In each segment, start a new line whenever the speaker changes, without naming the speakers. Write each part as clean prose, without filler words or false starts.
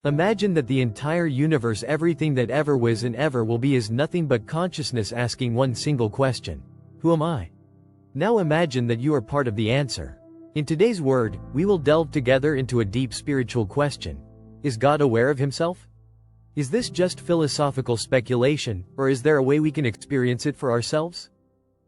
Imagine that the entire universe, everything that ever was and ever will be, is nothing but consciousness asking one single question. Who am I? Now imagine that you are part of the answer. In today's word, we will delve together into a deep spiritual question. Is God aware of himself? Is this just philosophical speculation, or is there a way we can experience it for ourselves?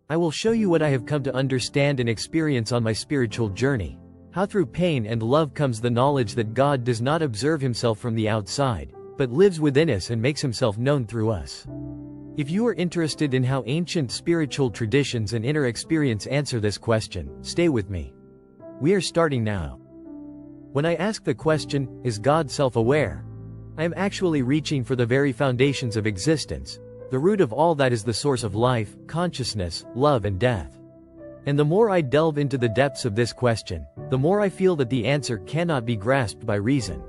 I will show you what I have come to understand and experience on my spiritual journey. How through pain and love comes the knowledge that God does not observe himself from the outside, but lives within us and makes himself known through us. If you are interested in how ancient spiritual traditions and inner experience answer this question, stay with me. We are starting now. When I ask the question, is God self-aware? I am actually reaching for the very foundations of existence. The root of all that is the source of life, consciousness, love and death. And the more I delve into the depths of this question, the more I feel that the answer cannot be grasped by reason.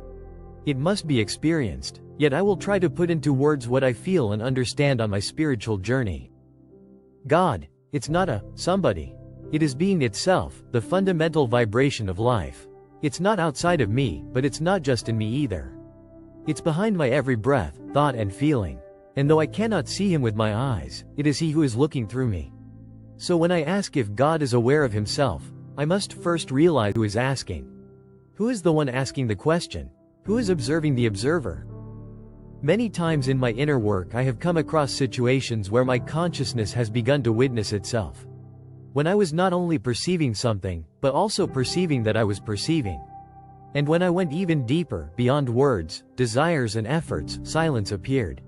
It must be experienced, yet I will try to put into words what I feel and understand on my spiritual journey. God, it's not a somebody. It is being itself, the fundamental vibration of life. It's not outside of me, but it's not just in me either. It's behind my every breath, thought and feeling. And though I cannot see him with my eyes, it is he who is looking through me. So when I ask if God is aware of himself, I must first realize who is asking. Who is the one asking the question? Who is observing the observer? Many times in my inner work I have come across situations where my consciousness has begun to witness itself. When I was not only perceiving something, but also perceiving that I was perceiving. And when I went even deeper, beyond words, desires and efforts, silence appeared.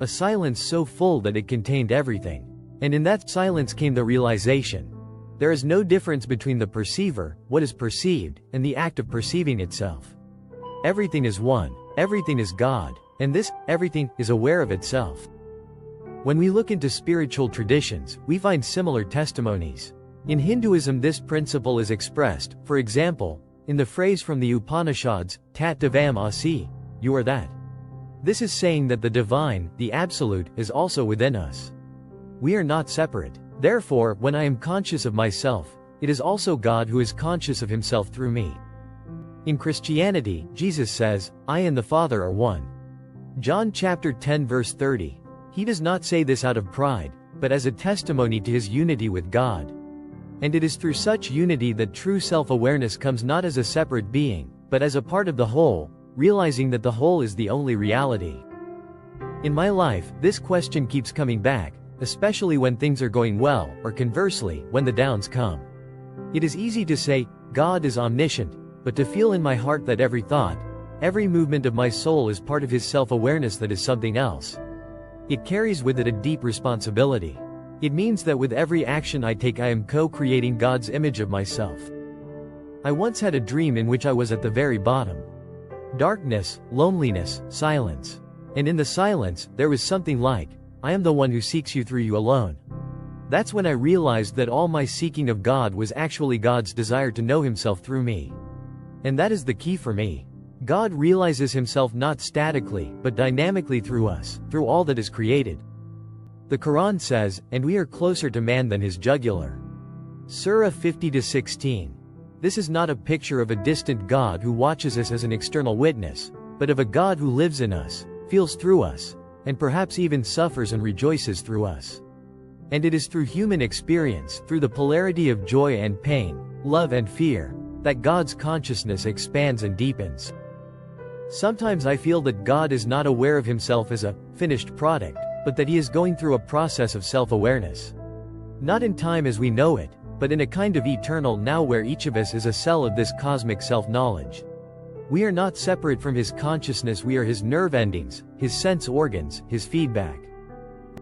A silence so full that it contained everything. And in that silence came the realization. There is no difference between the perceiver, what is perceived, and the act of perceiving itself. Everything is one, everything is God, and this, everything, is aware of itself. When we look into spiritual traditions, we find similar testimonies. In Hinduism this principle is expressed, for example, in the phrase from the Upanishads, Tat Devam Asi, you are that. This is saying that the divine, the absolute, is also within us. We are not separate. Therefore, when I am conscious of myself, it is also God who is conscious of himself through me. In Christianity, Jesus says, I and the Father are one. John chapter 10 verse 30. He does not say this out of pride, but as a testimony to his unity with God. And it is through such unity that true self-awareness comes, not as a separate being, but as a part of the whole, realizing that the whole is the only reality. In my life, this question keeps coming back, especially when things are going well, or conversely, when the downs come. It is easy to say, God is omniscient, but to feel in my heart that every thought, every movement of my soul is part of his self-awareness, that is something else. It carries with it a deep responsibility. It means that with every action I take I am co-creating God's image of myself. I once had a dream in which I was at the very bottom. Darkness, loneliness, silence. And in the silence, there was something like, I am the one who seeks you through you alone. That's when I realized that all my seeking of God was actually God's desire to know himself through me. And that is the key for me. God realizes himself not statically, but dynamically through us, through all that is created. The Quran says, and we are closer to man than his jugular. Surah 50-16. This is not a picture of a distant God who watches us as an external witness, but of a God who lives in us, feels through us, and perhaps even suffers and rejoices through us. And it is through human experience, through the polarity of joy and pain, love and fear, that God's consciousness expands and deepens. Sometimes I feel that God is not aware of himself as a finished product, but that he is going through a process of self-awareness. Not in time as we know it, but in a kind of eternal now where each of us is a cell of this cosmic self-knowledge. We are not separate from his consciousness, we are his nerve endings, his sense organs, his feedback.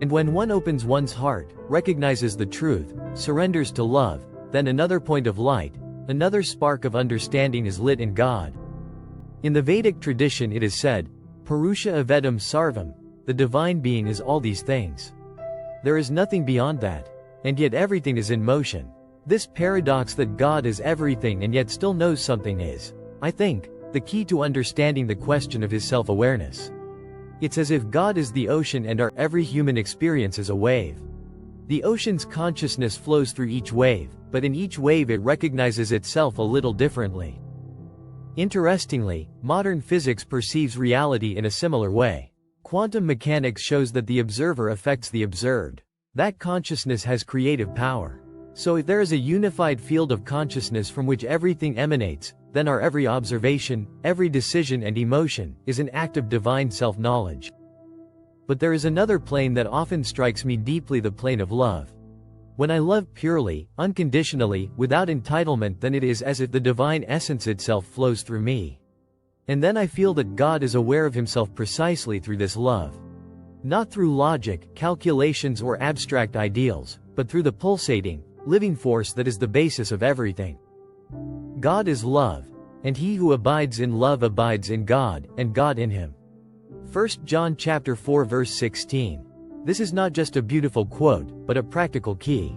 And when one opens one's heart, recognizes the truth, surrenders to love, then another point of light, another spark of understanding is lit in God. In the Vedic tradition it is said, Purusha Avedam Sarvam, the divine being is all these things. There is nothing beyond that. And yet everything is in motion. This paradox that God is everything and yet still knows something is, I think, the key to understanding the question of his self-awareness. It's as if God is the ocean and our every human experience is a wave. The ocean's consciousness flows through each wave, but in each wave it recognizes itself a little differently. Interestingly, modern physics perceives reality in a similar way. Quantum mechanics shows that the observer affects the observed. That consciousness has creative power. So if there is a unified field of consciousness from which everything emanates, then our every observation, every decision and emotion, is an act of divine self-knowledge. But there is another plane that often strikes me deeply, the plane of love. When I love purely, unconditionally, without entitlement, then it is as if the divine essence itself flows through me. And then I feel that God is aware of himself precisely through this love. Not through logic, calculations or abstract ideals, but through the pulsating, living force that is the basis of everything. God is love, and he who abides in love abides in God, and God in him. 1 John chapter 4 verse 16. This is not just a beautiful quote, but a practical key.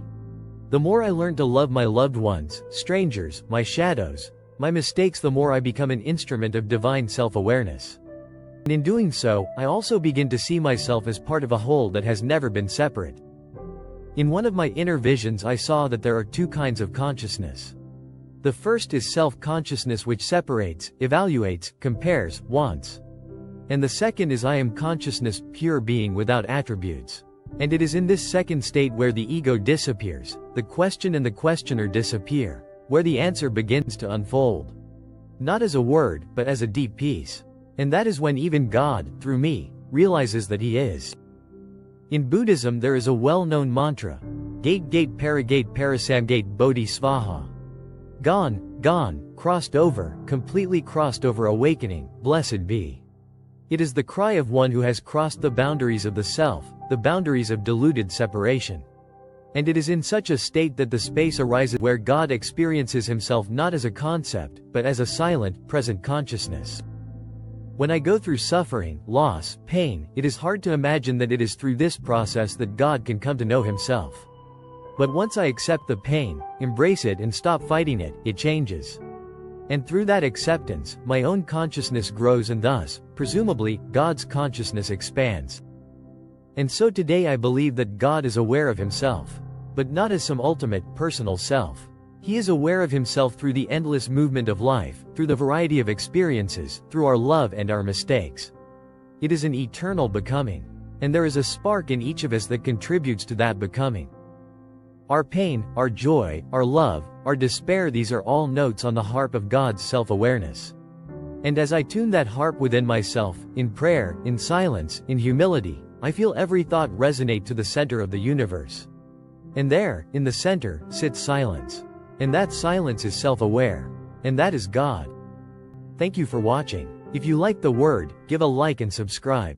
The more I learn to love my loved ones, strangers, my shadows, my mistakes, the more I become an instrument of divine self-awareness. And in doing so, I also begin to see myself as part of a whole that has never been separate. In one of my inner visions, I saw that there are two kinds of consciousness. The first is self-consciousness, which separates, evaluates, compares, wants. And the second is I am consciousness, pure being without attributes. And it is in this second state where the ego disappears, the question and the questioner disappear, where the answer begins to unfold. Not as a word, but as a deep peace. And that is when even God, through me, realizes that he is. In Buddhism there is a well-known mantra, Gate Gate Paragate Parasamgate Bodhi Svaha. Gone, gone, crossed over, completely crossed over, awakening, blessed be. It is the cry of one who has crossed the boundaries of the self, the boundaries of deluded separation. And it is in such a state that the space arises where God experiences himself not as a concept, but as a silent, present consciousness. When I go through suffering, loss, pain, it is hard to imagine that it is through this process that God can come to know himself. But once I accept the pain, embrace it and stop fighting it, it changes. And through that acceptance, my own consciousness grows, and thus, presumably, God's consciousness expands. And so today I believe that God is aware of himself. But not as some ultimate, personal self. He is aware of himself through the endless movement of life, through the variety of experiences, through our love and our mistakes. It is an eternal becoming. And there is a spark in each of us that contributes to that becoming. Our pain, our joy, our love, our despair, these are all notes on the harp of God's self-awareness. And as I tune that harp within myself, in prayer, in silence, in humility, I feel every thought resonate to the center of the universe. And there, in the center, sits silence. And that silence is self-aware. And that is God. Thank you for watching. If you like the word, give a like and subscribe.